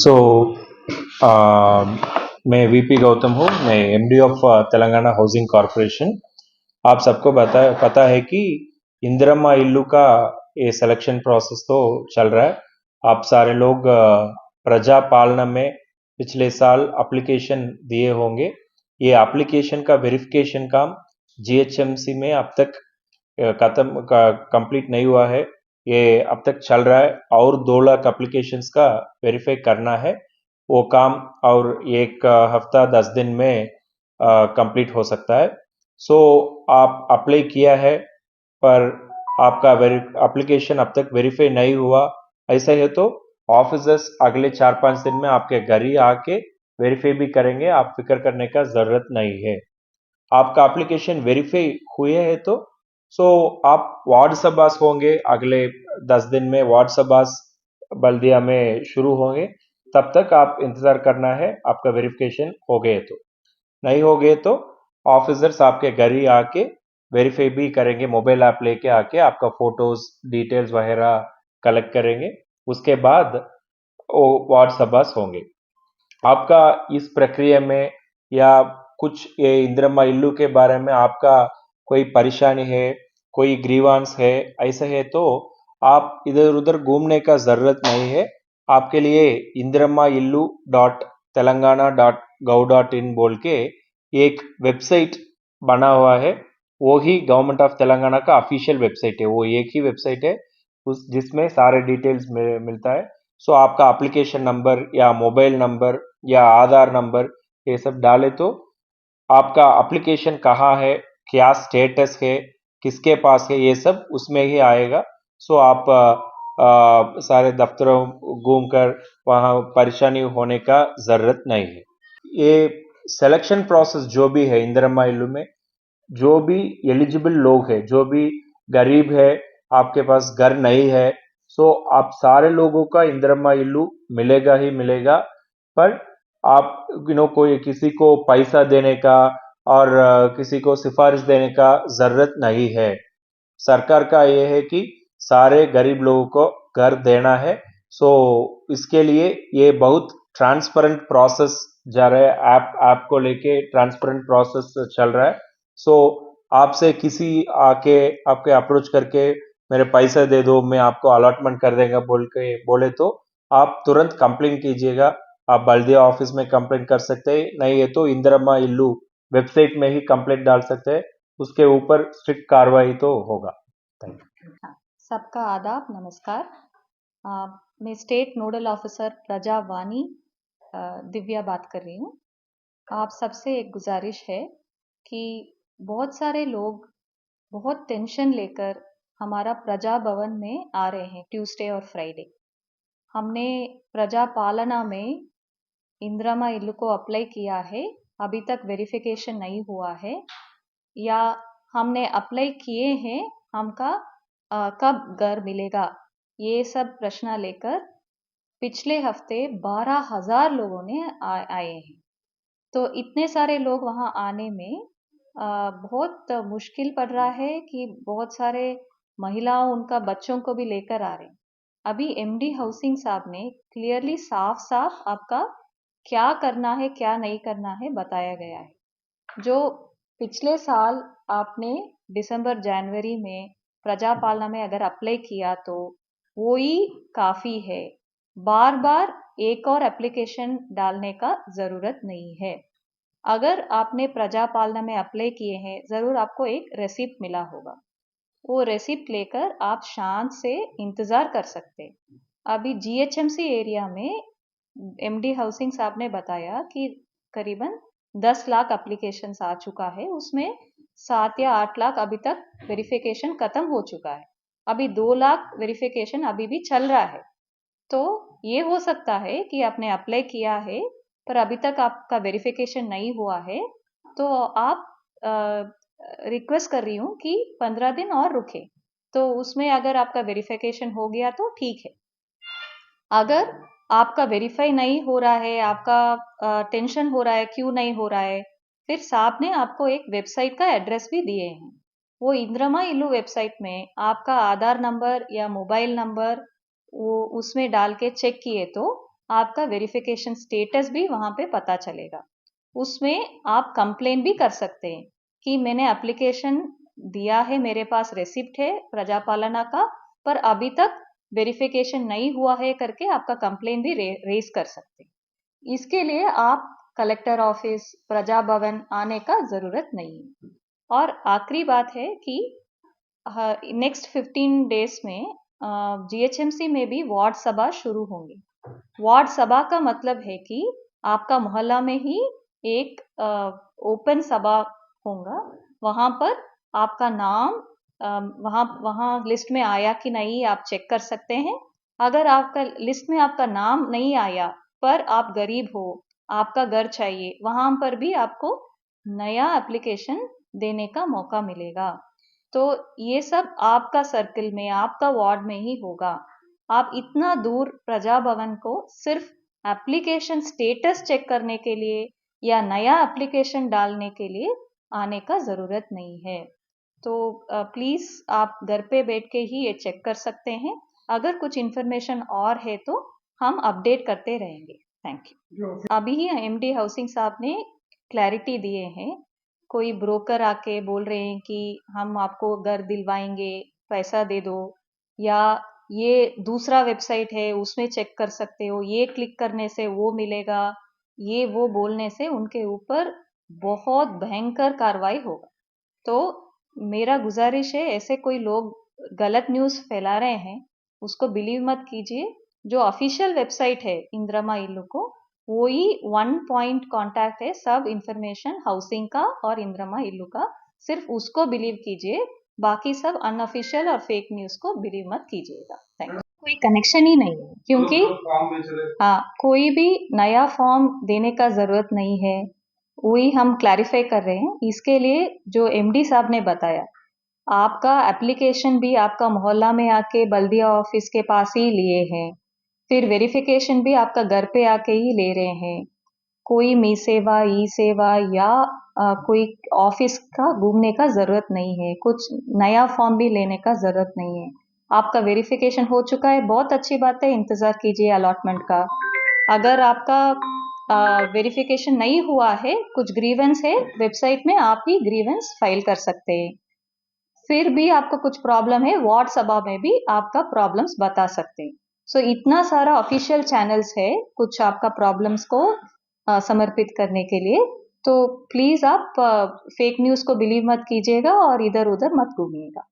सो मैं वीपी गौतम हूँ। मैं MD of Telangana housing corporation. आप सबको पता है कि इंदिरम्मा इल्लू का ये सिलेक्शन प्रोसेस तो चल रहा है। आप सारे लोग प्रजा पालना में पिछले साल एप्लीकेशन दिए होंगे। ये एप्लीकेशन का वेरिफिकेशन काम जीएचएमसी में अब तक कंप्लीट नहीं हुआ है। ये अब तक चल रहा है और 2 लाख एप्लीकेशंस का वेरीफाई करना है। वो काम और एक हफ्ता 10 दिन में कंप्लीट हो सकता है। सो आप अप्लाई किया है पर आपका एप्लीकेशन अब तक वेरीफाई नहीं हुआ, ऐसा है तो ऑफिसर्स अगले 4-5 दिन में आपके घर ही आके वेरीफाई भी करेंगे। आप फिक्र करने का जरूरत नहीं है। आपका एप्लीकेशन वेरीफाई हुए है तो आप वार्ड सभास होंगे। अगले 10 दिन में वार्ड सभास बल्दिया में शुरू होंगे। तब तक आप इंतजार करना है। आपका वेरिफिकेशन हो गए तो, नहीं हो गए तो ऑफिसर्स आपके घर ही आके वेरीफाई भी करेंगे। मोबाइल ऐप लेके आके आपका फोटोज डिटेल्स वगैरह कलेक्ट करेंगे। उसके बाद वो वार्ड सभास होंगे। आपका इस प्रक्रिया में या कुछ ये इंदिरम्मा इल्लू के बारे में आपका कोई परेशानी है, कोई ग्रीवांस है, ऐसा है तो आप इधर उधर घूमने का जरूरत नहीं है। आपके लिए Indiramma Illu dot Telangana dot gov dot in बोल के एक वेबसाइट बना हुआ है। वो ही गवर्नमेंट ऑफ तेलंगाना का ऑफिशियल वेबसाइट है। वो एक ही वेबसाइट है उस जिसमें सारे डिटेल्स मिलता है। सो आपका एप्लीकेशन नंबर या मोबाइल नंबर या आधार नंबर ये सब डाले तो आपका एप्लीकेशन कहाँ है, क्या स्टेटस है, किसके पास है, ये सब उसमें ही आएगा। सो आप सारे दफ्तरों घूमकर वहाँ परेशानी होने का जरूरत नहीं है। ये सिलेक्शन प्रोसेस जो भी है इंदिरम्मा इल्लू में, जो भी एलिजिबल लोग हैं, जो भी गरीब है, आपके पास घर नहीं है, सो आप सारे लोगों का इंदिरम्मा इल्लू मिलेगा ही मिलेगा। पर आप कोई किसी को पैसा देने का और किसी को सिफारिश देने का जरूरत नहीं है। सरकार का ये है कि सारे गरीब लोगों को घर देना है। सो इसके लिए ये बहुत ट्रांसपेरेंट प्रोसेस जा रहा है। ऐप को लेके ट्रांसपेरेंट प्रोसेस चल रहा है। सो आपसे किसी आके आपके अप्रोच करके मेरे पैसे दे दो, मैं आपको अलॉटमेंट कर देगा बोले तो आप तुरंत कंप्लेंट कीजिएगा। आप बल्दिया ऑफिस में कंप्लेंट कर सकते हैं, नहीं है तो इंदिरम्मा इल्लू वेबसाइट में ही कंप्लेंट डाल सकते हैं। उसके ऊपर स्ट्रिक्ट कार्रवाई तो होगा। Thank you. हाँ, सबका आदाब, नमस्कार। मैं स्टेट नोडल ऑफिसर प्रजा वानी दिव्या बात कर रही हूँ। आप सबसे एक गुजारिश है कि बहुत सारे लोग बहुत टेंशन लेकर हमारा प्रजा भवन में आ रहे हैं ट्यूसडे और फ्राइडे। हमने प्रजा पालना में इंदिरम्मा इल्लू को अप्लाई किया है, अभी तक वेरिफिकेशन नहीं हुआ है, या हमने अप्लाई किए हैं, हमका कब घर मिलेगा, ये सब प्रश्न लेकर पिछले हफ्ते 12,000 लोगों ने आए हैं। तो इतने सारे लोग वहाँ आने में बहुत मुश्किल पड़ रहा है कि बहुत सारे महिलाओं उनका बच्चों को भी लेकर आ रहे हैं। अभी एमडी हाउसिंग साहब ने क्लियरली साफ साफ आपका क्या करना है क्या नहीं करना है बताया गया है। जो पिछले साल आपने दिसंबर जनवरी में प्रजा पालना में अगर अप्लाई किया तो वो ही काफ़ी है। बार बार एक और एप्लीकेशन डालने का ज़रूरत नहीं है। अगर आपने प्रजा पालना में अप्लाई किए हैं, ज़रूर आपको एक रेसिप्ट मिला होगा। वो रेसिप्ट लेकर आप शांत से इंतज़ार कर सकते। अभी जीएचएमसी एरिया में एमडी हाउसिंग साहब ने बताया कि करीबन 10 लाख एप्लीकेशंस आ चुका है, उसमें 7 या 8 लाख अभी तक वेरिफिकेशन खत्म हो चुका है। अभी 2 लाख वेरिफिकेशन अभी भी चल रहा है। तो ये हो सकता है कि आपने अप्लाई किया है पर अभी तक आपका वेरिफिकेशन नहीं हुआ है, तो आप रिक्वेस्ट कर रही हूँ कि 15 दिन और रुके, तो उसमें अगर आपका वेरिफिकेशन हो गया तो ठीक है। अगर आपका वेरीफाई नहीं हो रहा है, आपका टेंशन हो रहा है क्यों नहीं हो रहा है, फिर साहब ने आपको एक वेबसाइट का एड्रेस भी दिए हैं। वो इंदिरम्मा इल्लू वेबसाइट में आपका आधार नंबर या मोबाइल नंबर वो उसमें डाल के चेक किए तो आपका वेरिफिकेशन स्टेटस भी वहाँ पे पता चलेगा। उसमें आप कंप्लेन भी कर सकते हैं कि मैंने एप्लीकेशन दिया है, मेरे पास रेसिप्ट है प्रजापालना का, पर अभी तक वेरिफिकेशन नहीं हुआ है करके आपका कंप्लेन भी रेज कर सकते हैं। इसके लिए आप कलेक्टर ऑफिस, प्रजा भवन आने का जरूरत नहीं है। और आखिरी बात है कि नेक्स्ट 15 डेज में जीएचएमसी में भी वार्ड सभा शुरू होंगी। वार्ड सभा का मतलब है कि आपका मोहल्ला में ही एक ओपन सभा होगा। वहाँ पर आपका नाम वहाँ लिस्ट में आया कि नहीं आप चेक कर सकते हैं। अगर आपका लिस्ट में आपका नाम नहीं आया पर आप गरीब हो, आपका घर चाहिए, वहाँ पर भी आपको नया एप्लीकेशन देने का मौका मिलेगा। तो ये सब आपका सर्कल में, आपका वार्ड में ही होगा। आप इतना दूर प्रजा भवन को सिर्फ एप्लीकेशन स्टेटस चेक करने के लिए या नया एप्लीकेशन डालने के लिए आने का ज़रूरत नहीं है। तो प्लीज़ आप घर पे बैठ के ही ये चेक कर सकते हैं। अगर कुछ इन्फॉर्मेशन और है तो हम अपडेट करते रहेंगे। Thank you. अभी ही एमडी हाउसिंग साहब ने क्लैरिटी दिए हैं। कोई ब्रोकर आके बोल रहे हैं कि हम आपको घर दिलवाएंगे, पैसा दे दो, या ये दूसरा वेबसाइट है उसमें चेक कर सकते हो, ये क्लिक करने से वो मिलेगा, ये वो बोलने से उनके ऊपर बहुत भयंकर कार्रवाई होगा। तो मेरा गुजारिश है, ऐसे कोई लोग गलत न्यूज़ फैला रहे हैं उसको बिलीव मत कीजिए। जो ऑफिशियल वेबसाइट है इंदिरा इल्लू को, वो ही वन पॉइंट कांटेक्ट है सब इंफॉर्मेशन हाउसिंग का और इंदिरा इल्लू का, सिर्फ उसको बिलीव कीजिए। बाकी सब अनऑफिशियल और फेक न्यूज़ को बिलीव मत कीजिएगा। Thank you. कोई कनेक्शन ही नहीं है, क्योंकि हाँ, कोई भी नया फॉर्म देने का ज़रूरत नहीं है। वही हम क्लैरिफाई कर रहे हैं। इसके लिए जो एमडी साहब ने बताया, आपका एप्लीकेशन भी आपका मोहल्ला में आके बल्दिया ऑफिस के पास ही लिए हैं, फिर वेरिफिकेशन भी आपका घर पे आके ही ले रहे हैं। कोई मी सेवा, ई सेवा या कोई ऑफिस का घूमने का ज़रूरत नहीं है। कुछ नया फॉर्म भी लेने का ज़रूरत नहीं है। आपका वेरिफिकेशन हो चुका है, बहुत अच्छी बात है, इंतज़ार कीजिए अलॉटमेंट का। अगर आपका वेरिफिकेशन नहीं हुआ है, कुछ ग्रीवेंस है, वेबसाइट में आप ही ग्रीवेंस फाइल कर सकते हैं। फिर भी आपको कुछ प्रॉब्लम है, वार्ड सभा में भी आपका प्रॉब्लम्स बता सकते हैं। सो इतना सारा ऑफिशियल चैनल्स है कुछ आपका प्रॉब्लम्स को समर्पित करने के लिए। तो प्लीज़ आप फेक न्यूज़ को बिलीव मत कीजिएगा और इधर उधर मत घूमिएगा।